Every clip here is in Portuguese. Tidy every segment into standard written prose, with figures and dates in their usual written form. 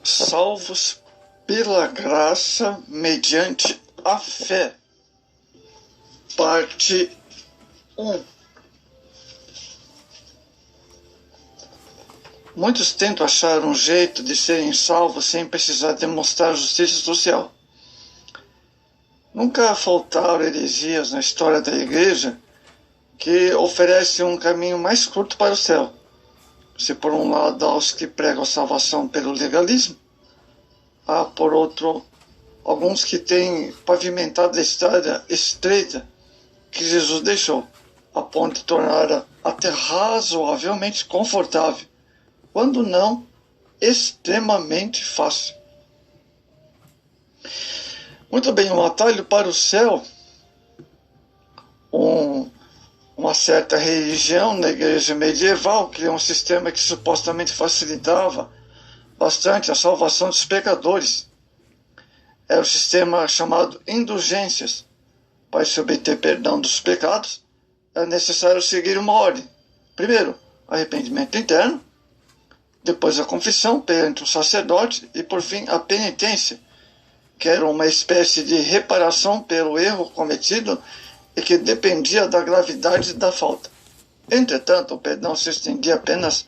salvos pela graça mediante a fé. Parte 1. Muitos tentam achar um jeito de serem salvos sem precisar demonstrar justiça social. Nunca faltaram heresias na história da igreja que oferecem um caminho mais curto para o céu. Se por um lado há os que pregam a salvação pelo legalismo, há por outro alguns que têm pavimentado a estrada estreita que Jesus deixou, a ponto de torná-la até razoavelmente confortável, quando não extremamente fácil. Muito bem, um atalho para o céu, uma certa religião na igreja medieval criou um sistema que supostamente facilitava bastante a salvação dos pecadores. Era o sistema chamado indulgências. Para se obter perdão dos pecados, é necessário seguir uma ordem. Primeiro, arrependimento interno, depois a confissão perante o sacerdote e, por fim, a penitência, que era uma espécie de reparação pelo erro cometido e que dependia da gravidade da falta. Entretanto, o perdão se estendia apenas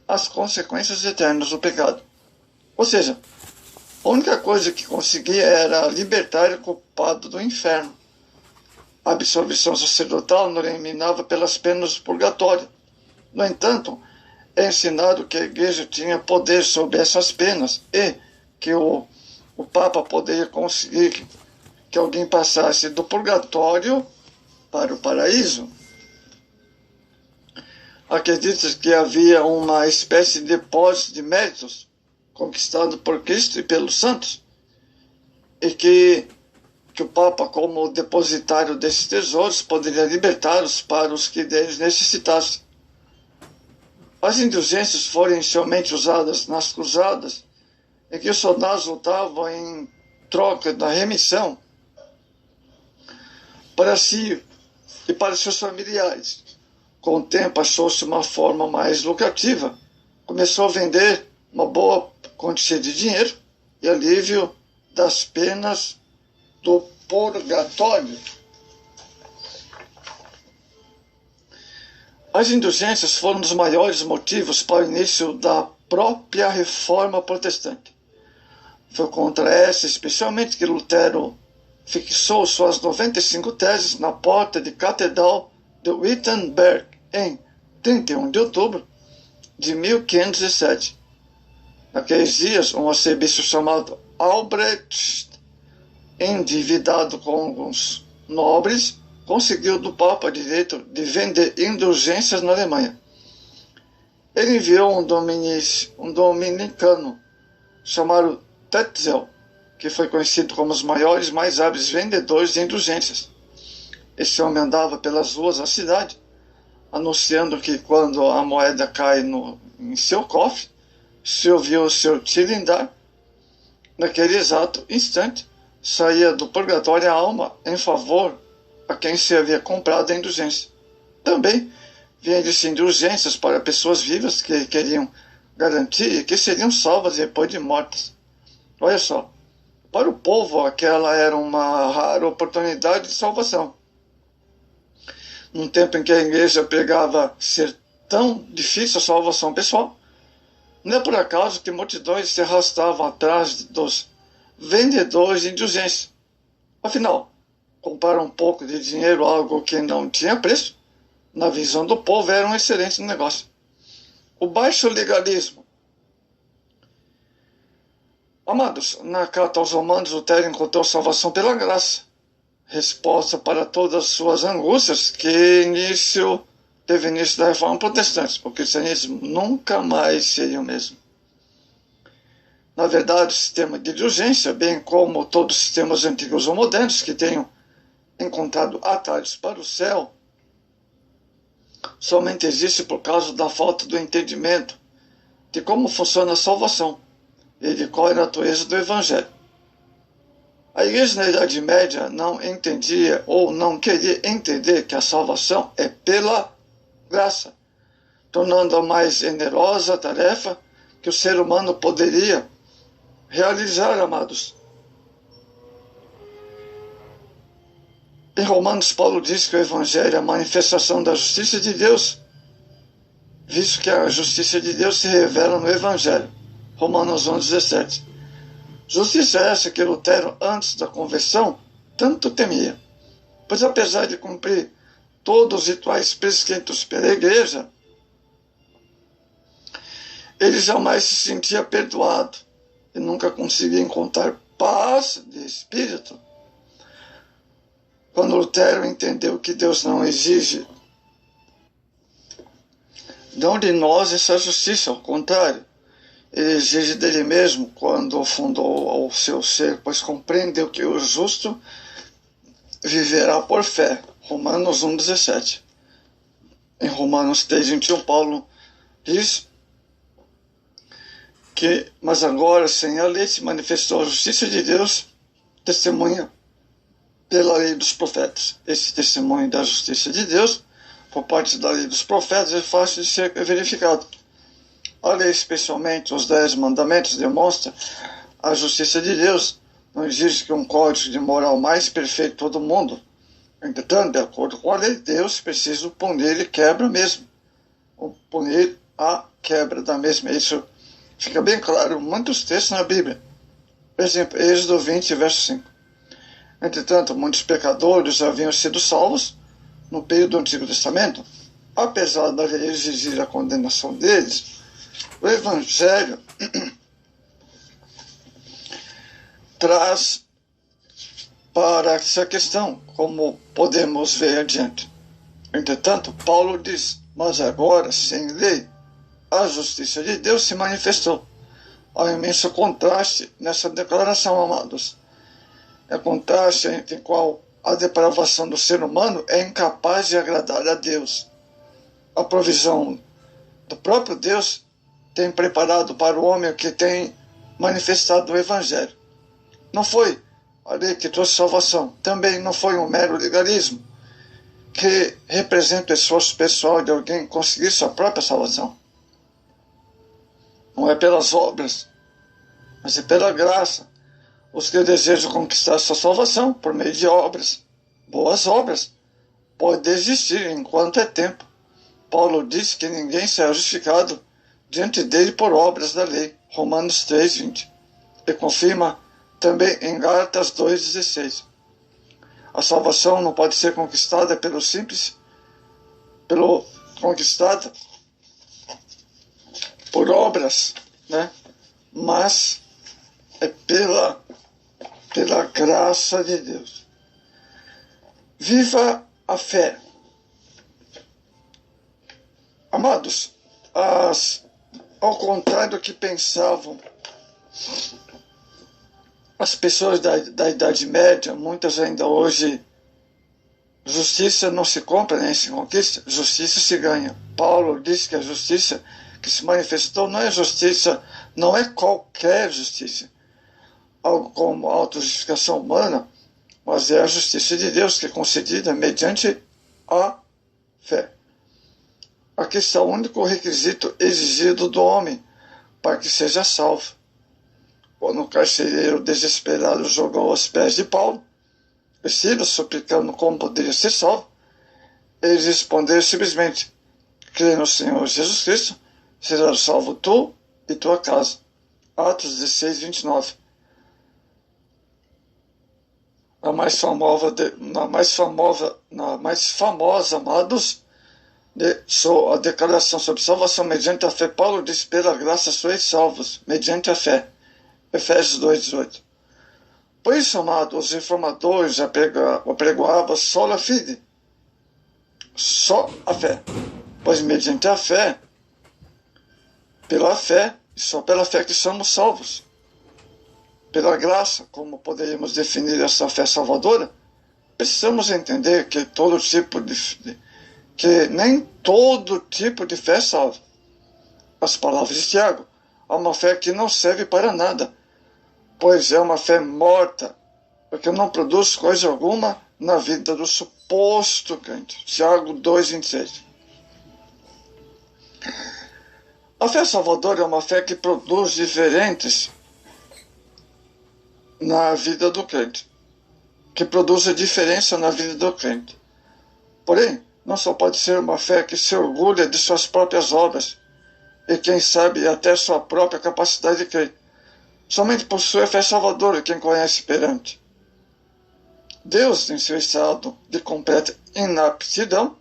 às consequências eternas do pecado. Ou seja, a única coisa que conseguia era libertar o culpado do inferno. A absolvição sacerdotal não eliminava pelas penas do purgatório. No entanto, é ensinado que a igreja tinha poder sobre essas penas e que o Papa poderia conseguir que alguém passasse do purgatório para o paraíso. Acredita-se que havia uma espécie de depósito de méritos conquistado por Cristo e pelos santos, e que o Papa, como depositário desses tesouros, poderia libertá-los para os que deles necessitassem. As indulgências foram inicialmente usadas nas cruzadas, em que os soldados lutavam em troca da remissão para si e para seus familiares. Com o tempo achou-se uma forma mais lucrativa. Começou a vender uma boa quantia de dinheiro e alívio das penas do purgatório. As indulgências foram um dos maiores motivos para o início da própria reforma protestante. Foi contra essa, especialmente, que Lutero fixou suas 95 teses na porta de catedral de Wittenberg em 31 de outubro de 1517. Naqueles dias, um arcebispo chamado Albrecht, endividado com alguns nobres, conseguiu do Papa direito de vender indulgências na Alemanha. Ele enviou um dominicano chamado Tetzel, que foi conhecido como os maiores e mais hábeis vendedores de indulgências. Esse homem andava pelas ruas da cidade, anunciando que quando a moeda cai em seu cofre, se ouvia o seu tilindar, naquele exato instante, saía do purgatório a alma em favor a quem se havia comprado a indulgência. Também vende-se indulgências para pessoas vivas que queriam garantir que seriam salvas depois de mortas. Olha só, para o povo aquela era uma rara oportunidade de salvação. Num tempo em que a igreja pregava ser tão difícil a salvação pessoal, não é por acaso que multidões se arrastavam atrás dos vendedores de indulgência. Afinal, comprar um pouco de dinheiro, algo que não tinha preço, na visão do povo era um excelente negócio. O baixo legalismo. Amados, na carta aos Romanos, Lutero encontrou salvação pela graça, resposta para todas as suas angústias que teve início da reforma protestante. O cristianismo nunca mais seria o mesmo. Na verdade, o sistema de indulgência, bem como todos os sistemas antigos ou modernos que tenham encontrado atalhos para o céu, somente existe por causa da falta do entendimento de como funciona a salvação e de qual é a natureza do Evangelho. A igreja na Idade Média não entendia ou não queria entender que a salvação é pela graça, tornando a mais generosa tarefa que o ser humano poderia realizar, amados. Em Romanos, Paulo diz que o Evangelho é a manifestação da justiça de Deus, visto que a justiça de Deus se revela no Evangelho. Romanos 11:17. Justiça essa que Lutero, antes da conversão, tanto temia, pois apesar de cumprir todos os rituais prescritos pela igreja, ele jamais se sentia perdoado e nunca conseguia encontrar paz de espírito. Quando Lutero entendeu que Deus não exige não de nós essa justiça, ao contrário, ele exige dele mesmo quando fundou o seu ser, pois compreendeu que o justo viverá por fé. Romanos 1:17. Em Romanos 3:21, Paulo diz que, mas agora, sem a lei, se manifestou a justiça de Deus, testemunha pela lei dos profetas. Esse testemunho da justiça de Deus, por parte da lei dos profetas, é fácil de ser verificado. A lei, especialmente os 10 mandamentos, demonstra a justiça de Deus. Não existe que um código de moral mais perfeito de todo mundo. Entretanto, de acordo com a lei, Deus precisa punir e quebra mesmo. Ou punir a quebra da mesma. Isso fica bem claro em muitos textos na Bíblia. Por exemplo, Êxodo 20, verso 5. Entretanto, muitos pecadores haviam sido salvos no período do Antigo Testamento. Apesar da lei exigir a condenação deles, o Evangelho traz para essa questão, como podemos ver adiante. Entretanto, Paulo diz, mas agora, sem lei, a justiça de Deus se manifestou. Há um imenso contraste nessa declaração, amados. É o contraste entre o qual a depravação do ser humano é incapaz de agradar a Deus. A provisão do próprio Deus tem preparado para o homem o que tem manifestado o Evangelho. Não foi a lei que trouxe salvação. Também não foi um mero legalismo que representa o esforço pessoal de alguém conseguir sua própria salvação. Não é pelas obras, mas é pela graça. Os que desejam conquistar sua salvação por meio de obras, boas obras, podem desistir enquanto é tempo. Paulo diz que ninguém será justificado diante dele por obras da lei. Romanos 3:20. E confirma também em Gálatas 2:16. A salvação não pode ser conquistada conquistada por obras, né? Mas é pela graça de Deus. Viva a fé. Amados, ao contrário do que pensavam as pessoas da Idade Média, muitas ainda hoje, justiça não se compra nem se conquista, justiça se ganha. Paulo diz que a justiça que se manifestou não é justiça, não é qualquer justiça, algo como autojustificação humana, mas é a justiça de Deus que é concedida mediante a fé. Aqui está o único requisito exigido do homem para que seja salvo. Quando o carcereiro desesperado jogou aos pés de Paulo, os filhos suplicando como poderia ser salvo, eles responderam simplesmente: crê no Senhor Jesus Cristo, será salvo tu e tua casa. Atos 16:29. A mais famosa, amados, a declaração sobre salvação mediante a fé. Paulo diz: pela graça sois salvos, mediante a fé. Efésios 2:18. Por isso, amados, os reformadores apregoavam sola fide, só a fé. Pois mediante a fé, pela fé, e só pela fé que somos salvos. Pela graça, como poderíamos definir essa fé salvadora, precisamos entender que nem todo tipo de fé salva. As palavras de Tiago: há uma fé que não serve para nada, pois é uma fé morta, porque não produz coisa alguma na vida do suposto crente. Tiago 2:26. A fé salvadora é uma fé que produz diferentes na vida do crente, que produza diferença na vida do crente. Porém, não só pode ser uma fé que se orgulha de suas próprias obras e, quem sabe, até sua própria capacidade de crer. Somente possui a fé salvadora quem conhece perante Deus em seu estado de completa inaptidão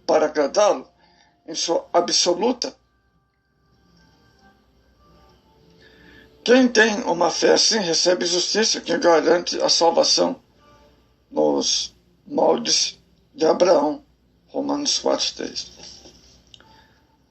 para agradá-lo, em sua absoluta. Quem tem uma fé assim recebe justiça que garante a salvação nos moldes de Abraão. Romanos 4:3.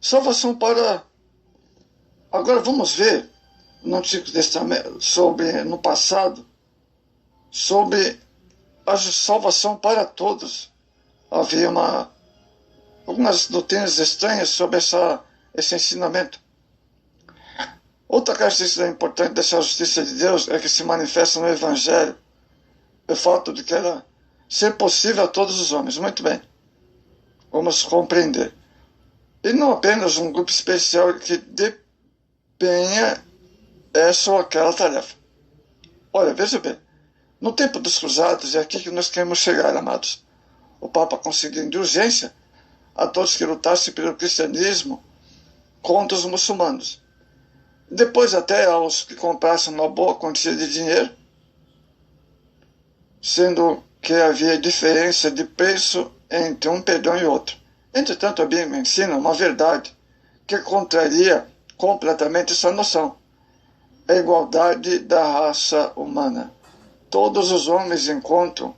Salvação para... Agora vamos ver no Antigo Testamento, no passado, sobre a salvação para todos. Havia algumas doutrinas estranhas sobre esse ensinamento. Outra característica importante dessa justiça de Deus é que se manifesta no Evangelho o fato de que ela ser possível a todos os homens. Muito bem, vamos compreender. E não apenas um grupo especial que desempenha essa ou aquela tarefa. Olha, veja bem, no tempo dos cruzados é aqui que nós queremos chegar, amados. O Papa conseguiu indulgência a todos que lutassem pelo cristianismo contra os muçulmanos. Depois até aos que comprassem uma boa quantia de dinheiro, sendo que havia diferença de preço entre um perdão e outro. Entretanto, a Bíblia ensina uma verdade que contraria completamente essa noção. A igualdade da raça humana. Todos os homens encontram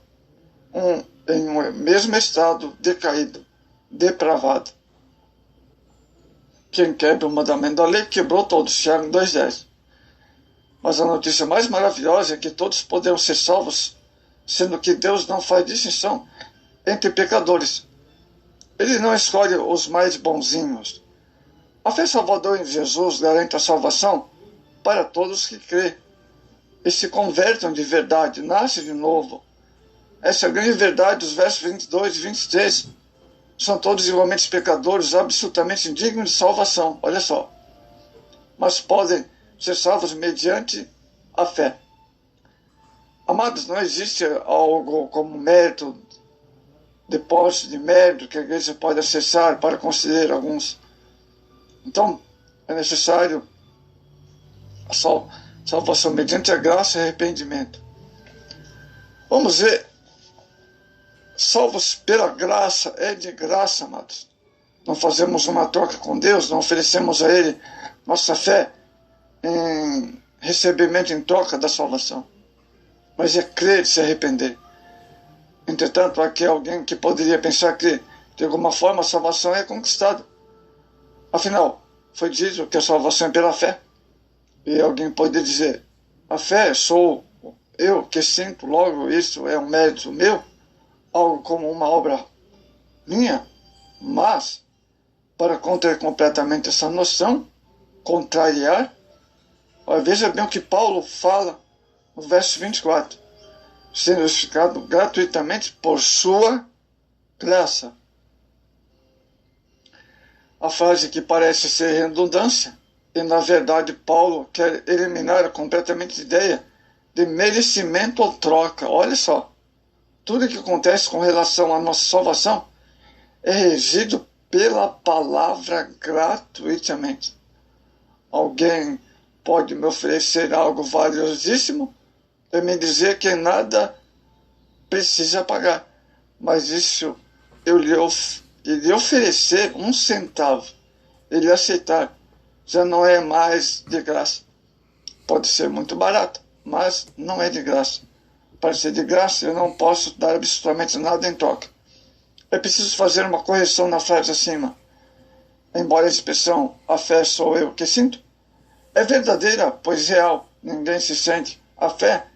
em um mesmo estado decaído, depravado. Quem quebra o mandamento da lei quebrou todos, Tiago 2:10. Mas a notícia mais maravilhosa é que todos poderão ser salvos, sendo que Deus não faz distinção entre pecadores. Ele não escolhe os mais bonzinhos. A fé salvadora em Jesus garante a salvação para todos que crêem e se convertam de verdade, nascem de novo. Essa é a grande verdade dos versos 22 e 23. São todos igualmente pecadores, absolutamente indignos de salvação. Olha só. Mas podem ser salvos mediante a fé. Amados, não existe algo como mérito, depósito de mérito que a igreja pode acessar para conceder alguns. Então, é necessário a salvação mediante a graça e arrependimento. Vamos ver. Salvos pela graça, é de graça, amados. Não fazemos uma troca com Deus, não oferecemos a Ele nossa fé em recebimento em troca da salvação. Mas é crer e se arrepender. Entretanto, aqui é alguém que poderia pensar que, de alguma forma, a salvação é conquistada. Afinal, foi dito que a salvação é pela fé. E alguém pode dizer, a fé sou eu que sinto, logo isso é um mérito meu, algo como uma obra minha. Mas, para contrair completamente essa noção, contrariar, veja bem o que Paulo fala no verso 24. Sendo justificado gratuitamente por sua graça. A frase que parece ser redundância, e na verdade Paulo quer eliminar completamente a ideia de merecimento ou troca. Olha só, tudo que acontece com relação à nossa salvação é regido pela palavra gratuitamente. Alguém pode me oferecer algo valiosíssimo e me dizer que nada precisa pagar, mas isso eu lhe oferecer 1 centavo, ele aceitar, já não é mais de graça. Pode ser muito barato, mas não é de graça. Para ser de graça, eu não posso dar absolutamente nada em troca. É preciso fazer uma correção na frase acima. Embora a expressão a fé sou eu que sinto, é verdadeira, pois real, ninguém se sente. A fé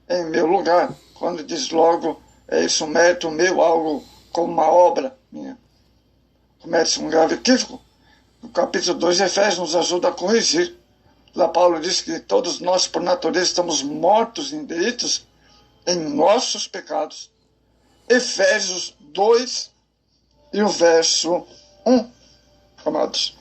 em meu lugar, quando diz logo, é isso um mérito meu, algo como uma obra minha. Comete-se um grave equívoco. O capítulo 2 de Efésios nos ajuda a corrigir. Lá Paulo diz que todos nós, por natureza, estamos mortos em delitos em nossos pecados. Efésios 2 e o verso 1, amados.